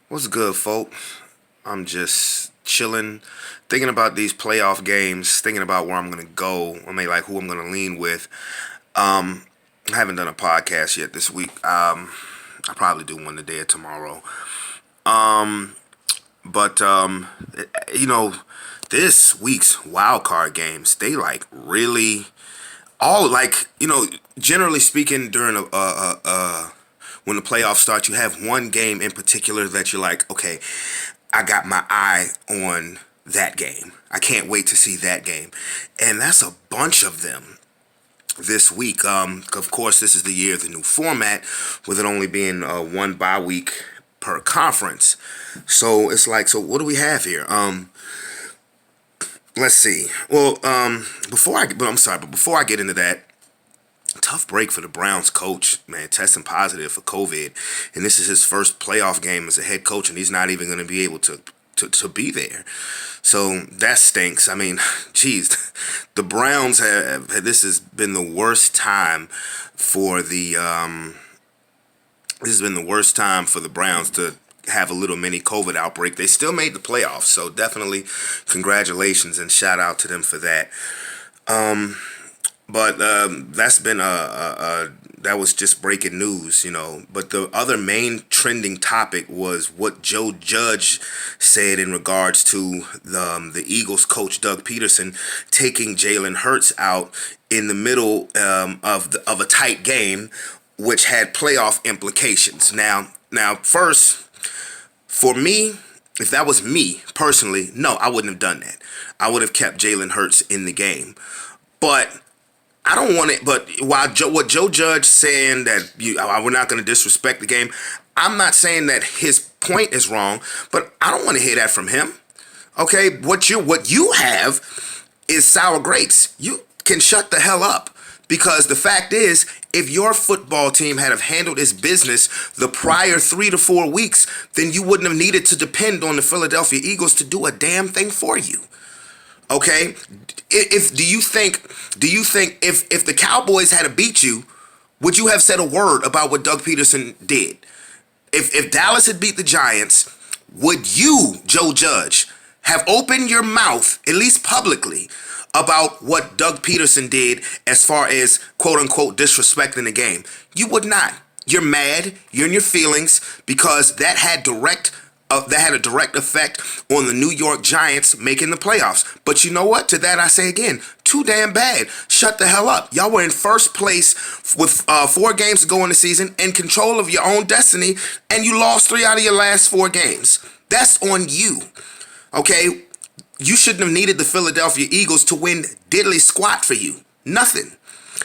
What's good, folk? I'm just chilling, thinking about these playoff games, thinking about where I'm gonna go. I mean, like who I'm gonna lean with. I haven't done a podcast yet this week. I'll probably do one today or tomorrow. But you know, this week's wild card games, they like really all like generally speaking during a when the playoffs start, you have one game in particular that you're like, okay, I got my eye on that game. I can't wait to see that game. And that's a bunch of them this week. Of course, this is the year of the new format, with it only being one bye week per conference. So it's like, so what do we have here? Let's see. Well, before I get into that, tough break for the Browns coach, man, testing positive for COVID, and this is his first playoff game as a head coach, and he's not even going to be able to be there. So that stinks. I mean, geez, the Browns have this has been the worst time for the this has been the worst time for the Browns to have a little mini COVID outbreak. They still made the playoffs, so definitely congratulations and shout out to them for that. But that's been that was just breaking news, you know. But the other main trending topic was what Joe Judge said in regards to the Eagles coach Doug Peterson taking Jalen Hurts out in the middle of a tight game, which had playoff implications. Now, first, for me, if that was me personally, no, I wouldn't have done that. I would have kept Jalen Hurts in the game, but I don't want it. But what Joe Judge saying that we're not going to disrespect the game, I'm not saying that his point is wrong, but I don't want to hear that from him. Okay, what you have is sour grapes. You can shut the hell up, because the fact is, if your football team had have handled its business the prior 3 to 4 weeks, then you wouldn't have needed to depend on the Philadelphia Eagles to do a damn thing for you. Okay, if do you think if the Cowboys had to beat you, would you have said a word about what Doug Peterson did? If Dallas had beat the Giants, would you, Joe Judge, have opened your mouth, at least publicly, about what Doug Peterson did as far as quote unquote disrespecting the game? You would not. You're mad. You're in your feelings because that had a direct effect on the New York Giants making the playoffs. But you know what? To that I say again, too damn bad. Shut the hell up. Y'all were in first place with 4 games to go in the season, in control of your own destiny, and you lost 3 out of your last 4 games. That's on you. Okay? You shouldn't have needed the Philadelphia Eagles to win diddly squat for you. Nothing.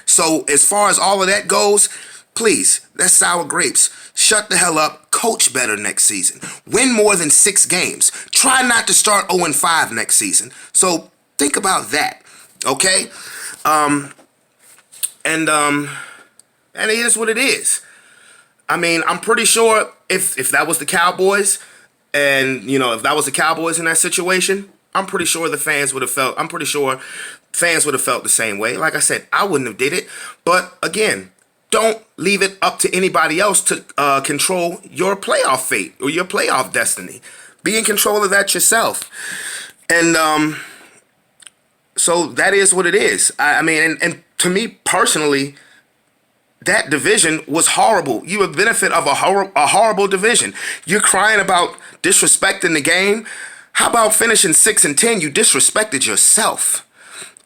So as far as all of that goes, please, that's sour grapes. Shut the hell up. Coach better next season. Win more than 6 games. Try not to start 0-5 next season. So think about that. Okay? And it is what it is. I mean, I'm pretty sure if that was the Cowboys, and if that was the Cowboys in that situation, I'm pretty sure fans would have felt the same way. Like I said, I wouldn't have did it. But again, don't leave it up to anybody else to control your playoff fate or your playoff destiny. Be in control of that yourself. And so that is what it is. I mean, and to me personally, that division was horrible. You have benefit of a horrible division. You're crying about disrespecting the game. How about finishing 6-10? You disrespected yourself.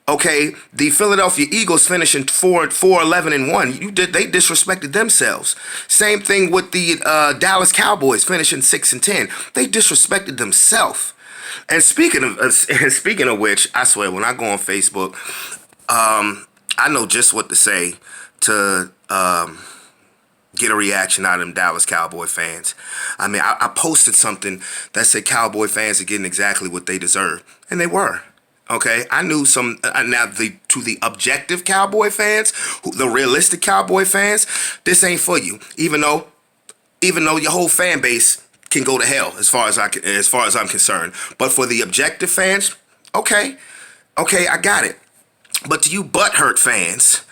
Okay, the Philadelphia Eagles finishing 4-11-1. They disrespected themselves. Same thing with the Dallas Cowboys finishing 6-10. They disrespected themselves. And speaking of which, I swear, when I go on Facebook, I know just what to say to get a reaction out of them Dallas Cowboy fans. I mean, I posted something that said Cowboy fans are getting exactly what they deserve, and they were. Okay, I knew some. Now, to the objective Cowboy fans, the realistic Cowboy fans, this ain't for you. Even though your whole fan base can go to hell, as far as I'm concerned. But for the objective fans, okay, I got it. But to you butthurt fans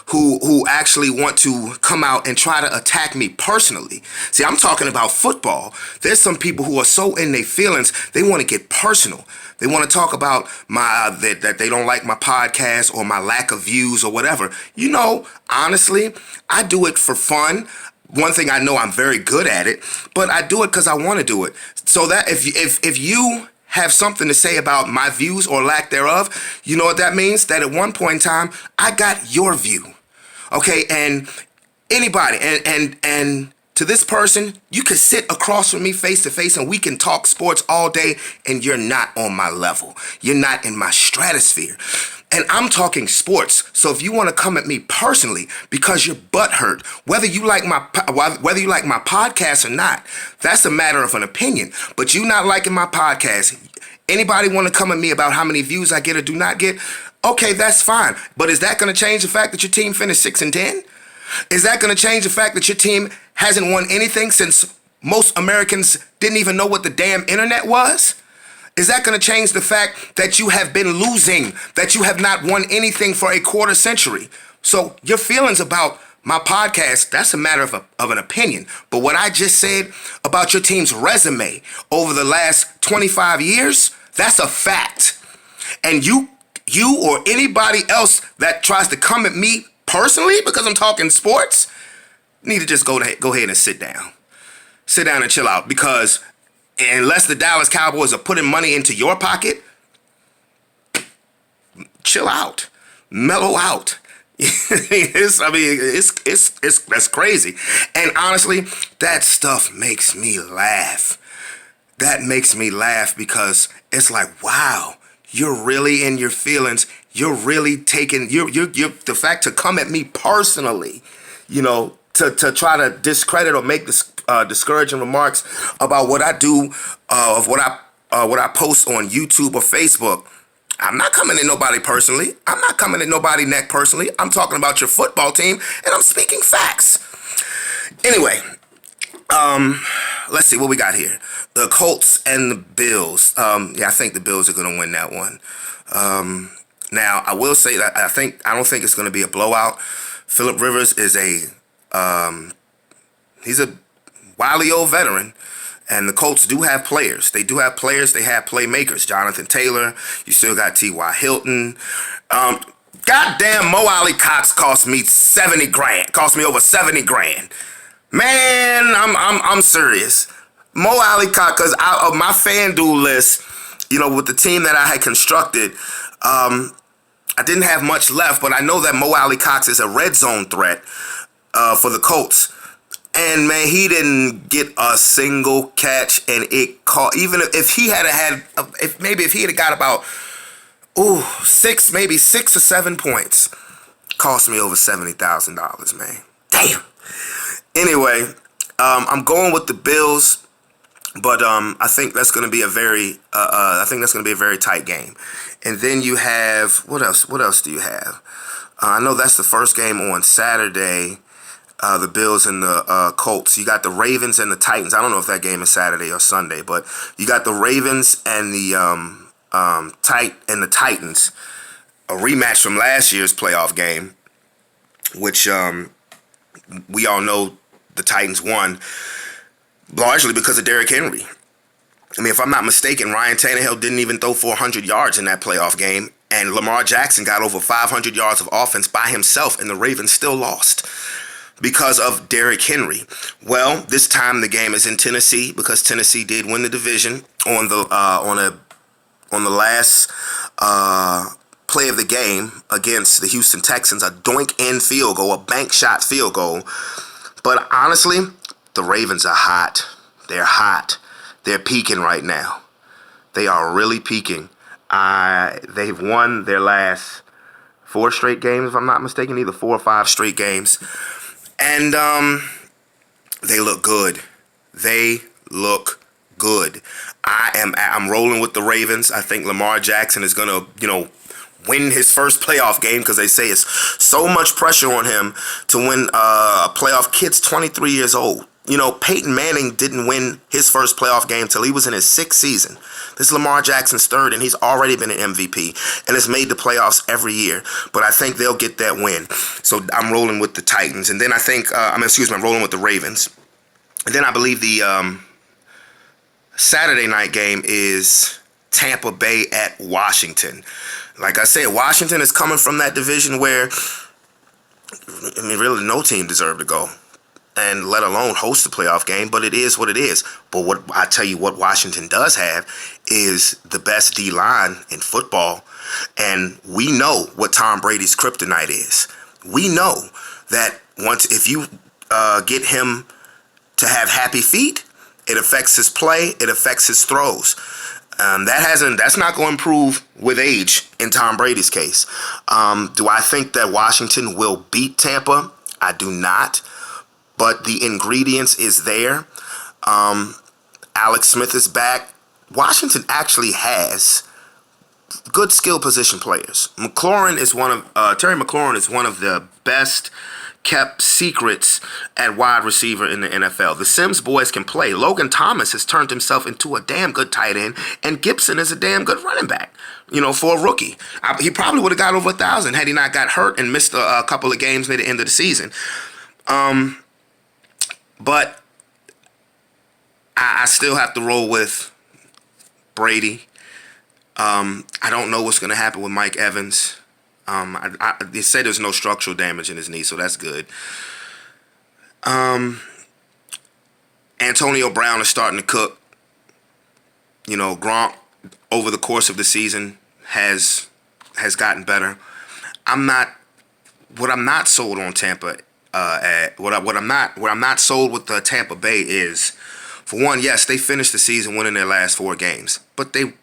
who actually want to come out and try to attack me personally. See, I'm talking about football. There's some people who are so in their feelings, they want to get personal. They want to talk about my that they don't like my podcast or my lack of views or whatever. You know, honestly, I do it for fun. One thing I know, I'm very good at it, but I do it because I want to do it. So that if you have something to say about my views or lack thereof, you know what that means? That at one point in time, I got your view. Okay, and anybody, and to this person, you could sit across from me face to face and we can talk sports all day, and you're not on my level. You're not in my stratosphere. And I'm talking sports. So if you want to come at me personally because you're butthurt, whether you like my podcast or not, that's a matter of an opinion. But you not liking my podcast, anybody want to come at me about how many views I get or do not get? Okay, that's fine. But is that going to change the fact that your team finished 6-10? Is that going to change the fact that your team hasn't won anything since most Americans didn't even know what the damn internet was? Is that going to change the fact that you have been losing, that you have not won anything for a quarter century? So your feelings about my podcast, that's a matter of an opinion. But what I just said about your team's resume over the last 25 years, that's a fact. And you or anybody else that tries to come at me personally because I'm talking sports need to just go ahead and sit down. Sit down and chill out, because unless the Dallas Cowboys are putting money into your pocket, chill out, mellow out. That's crazy. And honestly, that stuff makes me laugh. That makes me laugh because it's like, wow, you're really in your feelings. You're really taking you're the fact to come at me personally, you know, to try to discredit or make this discouraging remarks about what I do, of what I post on YouTube or Facebook. I'm not coming at nobody personally. I'm not coming at nobody neck personally. I'm talking about your football team, and I'm speaking facts. Anyway, let's see what we got here. The Colts and the Bills. Yeah, I think the Bills are going to win that one. Now, I will say that I don't think it's going to be a blowout. Phillip Rivers is he's a wily old veteran, and the Colts do have players. They do have players. They have playmakers. Jonathan Taylor. You still got T.Y. Hilton. Goddamn, Mo Alley Cox cost me $70,000. Cost me over $70,000. Man, I'm serious. Mo Alley Cox, because of my FanDuel list, you know, with the team that I had constructed, I didn't have much left, but I know that Mo Alley Cox is a red zone threat for the Colts. And man, he didn't get a single catch, and it caught. Even if he had if he had got about 6 or 7 points, cost me over $70,000, man. Damn. Anyway, I'm going with the Bills, but I think that's going to be a very tight game. And then you have what else? What else do you have? I know that's the first game on Saturday. The Bills and the Colts. You got the Ravens and the Titans. I don't know if that game is Saturday or Sunday, but you got the Ravens and the Titans, a rematch from last year's playoff game, which we all know the Titans won largely because of Derrick Henry. I mean, if I'm not mistaken, Ryan Tannehill didn't even throw 400 yards in that playoff game, and Lamar Jackson got over 500 yards of offense by himself, and the Ravens still lost because of Derrick Henry. Well, this time the game is in Tennessee because Tennessee did win the division on the last play of the game against the Houston Texans, a doink-in field goal, a bank shot field goal. But honestly, the Ravens are hot. They're hot. They're peaking right now. They are really peaking. They've won their last 4 straight games, if I'm not mistaken, either 4 or 5 straight games. And they look good. They look good. I'm rolling with the Ravens. I think Lamar Jackson is going to, win his first playoff game because they say it's so much pressure on him to win a playoff. Kid's 23 years old. You know, Peyton Manning didn't win his first playoff game till he was in his 6th season. This is Lamar Jackson's 3rd, and he's already been an MVP and has made the playoffs every year. But I think they'll get that win. So I'm rolling with the Titans. And then I think, I'm rolling with the Ravens. And then I believe the Saturday night game is Tampa Bay at Washington. Like I said, Washington is coming from that division where, I mean, really no team deserved to go, and let alone host a playoff game, but it is what it is. But what I tell you, what Washington does have is the best D-line in football, and we know what Tom Brady's kryptonite is. We know that if you get him to have happy feet, it affects his play, it affects his throws. That's not going to improve with age in Tom Brady's case. Do I think that Washington will beat Tampa? I do not. But the ingredients is there. Alex Smith is back. Washington actually has good skill position players. Terry McLaurin is one of the best kept secrets at wide receiver in the NFL. The Sims boys can play. Logan Thomas has turned himself into a damn good tight end, and Gibson is a damn good running back, for a rookie. He probably would have got over 1,000 had he not got hurt and missed a couple of games near the end of the season. But I still have to roll with Brady. I don't know what's going to happen with Mike Evans. They say there's no structural damage in his knee, so that's good. Antonio Brown is starting to cook. Gronk over the course of the season has gotten better. I'm not sold on Tampa. Where I'm not sold with the Tampa Bay is, for one, yes, they finished the season winning their last 4 games, but they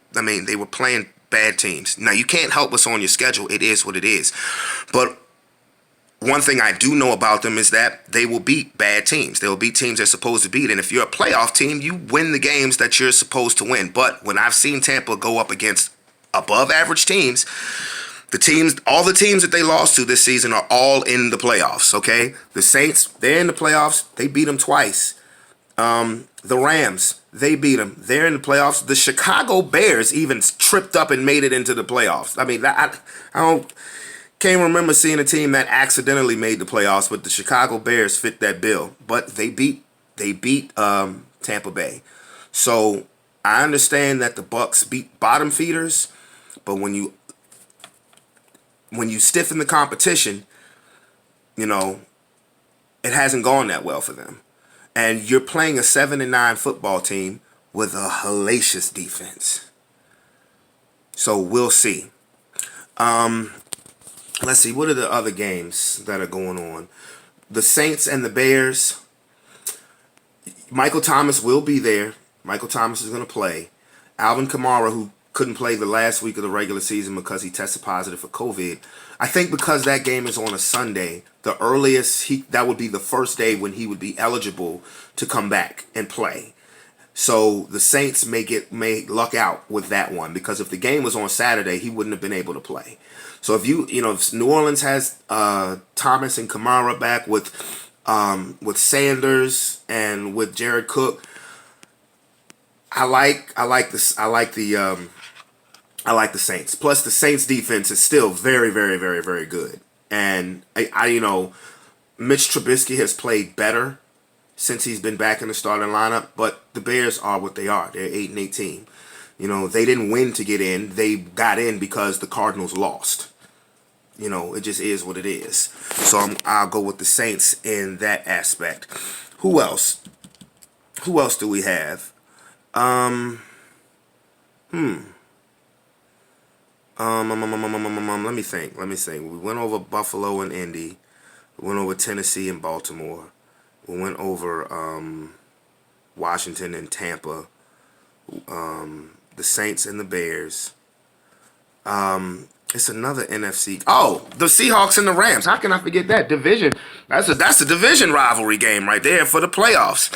were playing bad teams. Now, you can't help what's on your schedule. It is what it is. But one thing I do know about them is that they will beat bad teams. They will beat teams they're supposed to beat. And if you're a playoff team, you win the games that you're supposed to win. But when I've seen Tampa go up against above average teams, all the teams that they lost to this season are all in the playoffs, okay? The Saints, they're in the playoffs. They beat them twice. The Rams, they beat them. They're in the playoffs. The Chicago Bears even tripped up and made it into the playoffs. I mean, can't remember seeing a team that accidentally made the playoffs, but the Chicago Bears fit that bill. But they beat Tampa Bay. So I understand that the Bucs beat bottom feeders, but when you stiffen the competition, it hasn't gone that well for them. And you're playing a 7-9 football team with a hellacious defense. So we'll see. Let's see, what are the other games that are going on? The Saints and the Bears. Michael Thomas will be there. Michael Thomas is going to play. Alvin Kamara, who couldn't play the last week of the regular season because he tested positive for COVID. I think because that game is on a Sunday, the earliest that would be the first day when he would be eligible to come back and play. So the Saints may luck out with that one, because if the game was on Saturday, he wouldn't have been able to play. So if New Orleans has Thomas and Kamara back with Sanders and with Jared Cook, I like the Saints. Plus, the Saints defense is still very, very, very, very good. And Mitch Trubisky has played better since he's been back in the starting lineup. But the Bears are what they are. They're 8-18. They didn't win to get in. They got in because the Cardinals lost. It just is what it is. So I'll go with the Saints in that aspect. Who else? Who else do we have? Let me think. We went over Buffalo and Indy. We went over Tennessee and Baltimore. We went over Washington and Tampa. The Saints and the Bears. It's another NFC. Oh, the Seahawks and the Rams. How can I forget that division? That's a division rivalry game right there for the playoffs.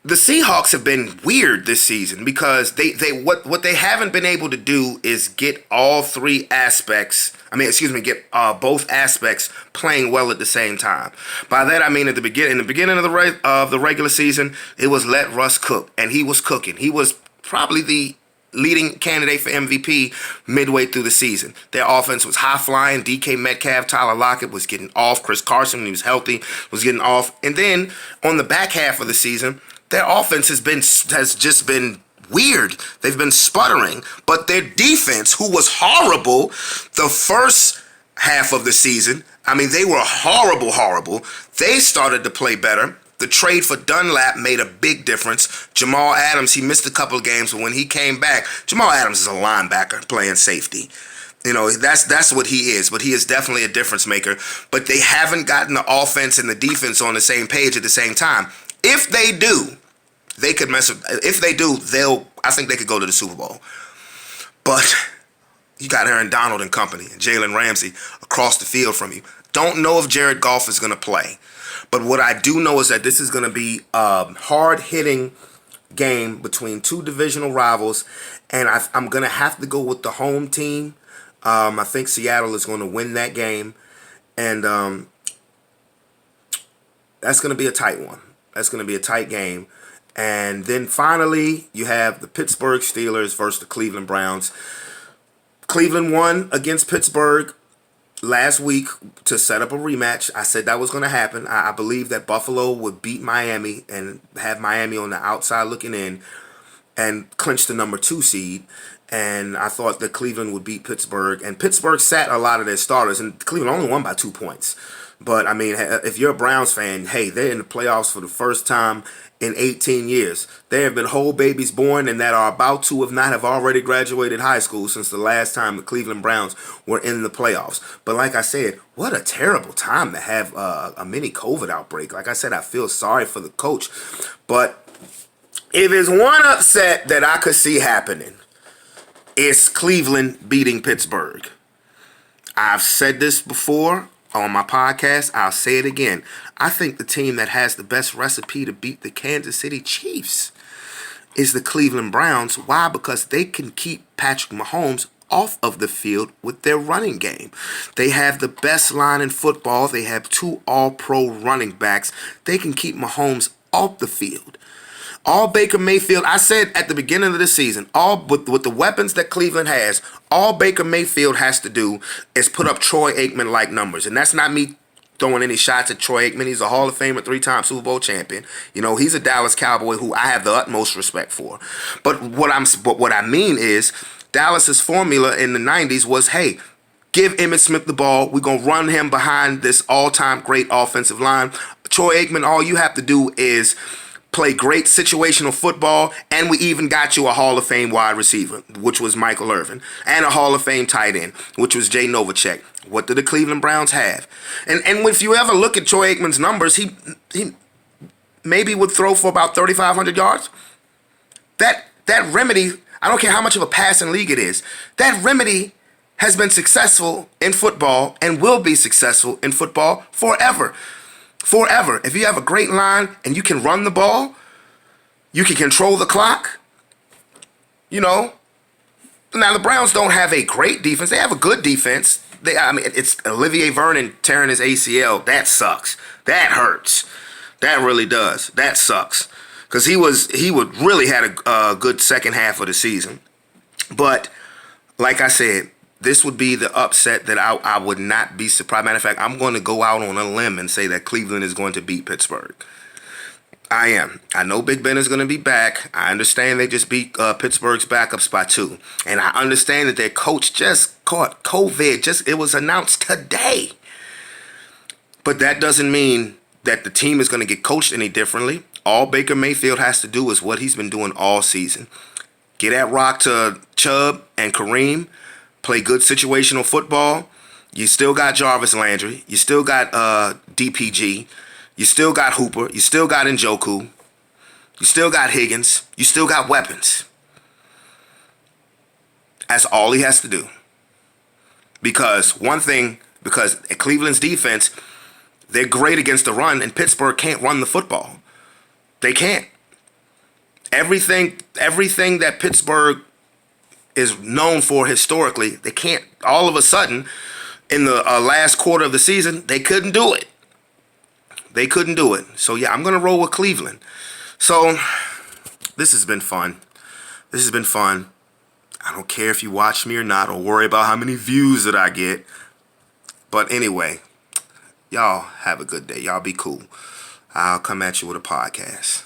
the Seahawks have been weird this season because what they haven't been able to do is get all three aspects. Get both aspects playing well at the same time. By that I mean in the beginning of the regular season, it was let Russ cook, and he was cooking. He was probably the leading candidate for MVP midway through the season. Their offense was high flying. DK Metcalf, Tyler Lockett was getting off. Chris Carson, when he was healthy, was getting off. And then on the back half of the season, their offense has just been weird. They've been sputtering, but their defense, who was horrible the first half of the season, they were horrible. They started to play better. The trade for Dunlap made a big difference. Jamal Adams, he missed a couple of games, but when he came back, Jamal Adams is a linebacker playing safety. That's what he is, but he is definitely a difference maker. But they haven't gotten the offense and the defense on the same page at the same time. If they do, they could mess up. If they do, I think they could go to the Super Bowl. But you got Aaron Donald and company and Jalen Ramsey across the field from you. Don't know if Jared Goff is going to play. But what I do know is that this is going to be a hard-hitting game between two divisional rivals, and I'm going to have to go with the home team. I think Seattle is going to win that game, and that's going to be a tight one. That's going to be a tight game. And then finally, you have the Pittsburgh Steelers versus the Cleveland Browns. Cleveland won against Pittsburgh last week to set up a rematch. I said that was going to happen. I believe that Buffalo would beat Miami and have Miami on the outside looking in and clinch the number 2 seed. And I thought that Cleveland would beat Pittsburgh. And Pittsburgh sat a lot of their starters, and Cleveland only won by 2 points. But, if you're a Browns fan, hey, they're in the playoffs for the first time in 18 years. There have been whole babies born and that are about to, if not have already graduated high school since the last time the Cleveland Browns were in the playoffs. But like I said, what a terrible time to have a mini COVID outbreak. Like I said, I feel sorry for the coach. But if there's one upset that I could see happening, it's Cleveland beating Pittsburgh. I've said this before on my podcast. I'll say it again. I think the team that has the best recipe to beat the Kansas City Chiefs is the Cleveland Browns. Why? Because they can keep Patrick Mahomes off of the field with their running game. They have the best line in football. They have 2 all-pro running backs. They can keep Mahomes off the field. All Baker Mayfield, I said at the beginning of the season, with the weapons that Cleveland has, all Baker Mayfield has to do is put up Troy Aikman-like numbers. And that's not me throwing any shots at Troy Aikman. He's a Hall of Famer, 3-time Super Bowl champion. He's a Dallas Cowboy who I have the utmost respect for. But what I mean is, Dallas's formula in the 90s was, hey, give Emmitt Smith the ball. We're going to run him behind this all-time great offensive line. Troy Aikman, all you have to do is play great situational football, and we even got you a Hall of Fame wide receiver, which was Michael Irvin, and a Hall of Fame tight end, which was Jay Novacek. What do the Cleveland Browns have? And if you ever look at Troy Aikman's numbers, he maybe would throw for about 3,500 yards. That remedy, I don't care how much of a passing league it is, that remedy has been successful in football and will be successful in football forever. Forever. If you have a great line and you can run the ball, you can control the clock. Now the Browns don't have a great defense. They have a good defense. It's Olivier Vernon tearing his ACL. That sucks. That hurts. That really does. That sucks. Because he would really had a good second half of the season. But like I said, this would be the upset that I would not be surprised. Matter of fact, I'm going to go out on a limb and say that Cleveland is going to beat Pittsburgh. I am. I know Big Ben is going to be back. I understand they just beat Pittsburgh's backups by 2. And I understand that their coach just caught COVID. It was announced today. But that doesn't mean that the team is going to get coached any differently. All Baker Mayfield has to do is what he's been doing all season. Get that rock to Chubb and Kareem. Play good situational football. You still got Jarvis Landry. You still got DPG. You still got Hooper. You still got Njoku. You still got Higgins. You still got weapons. That's all he has to do. Because Cleveland's defense, they're great against the run, and Pittsburgh can't run the football. They can't. everything that Pittsburgh is known for historically, they can't all of a sudden in the last quarter of the season, they couldn't do it. They couldn't do it. So yeah, I'm gonna roll with Cleveland. So this has been fun. This has been fun. I don't care if you watch me or not, or worry about how many views that I get. But anyway, y'all have a good day. Y'all be cool. I'll come at you with a podcast.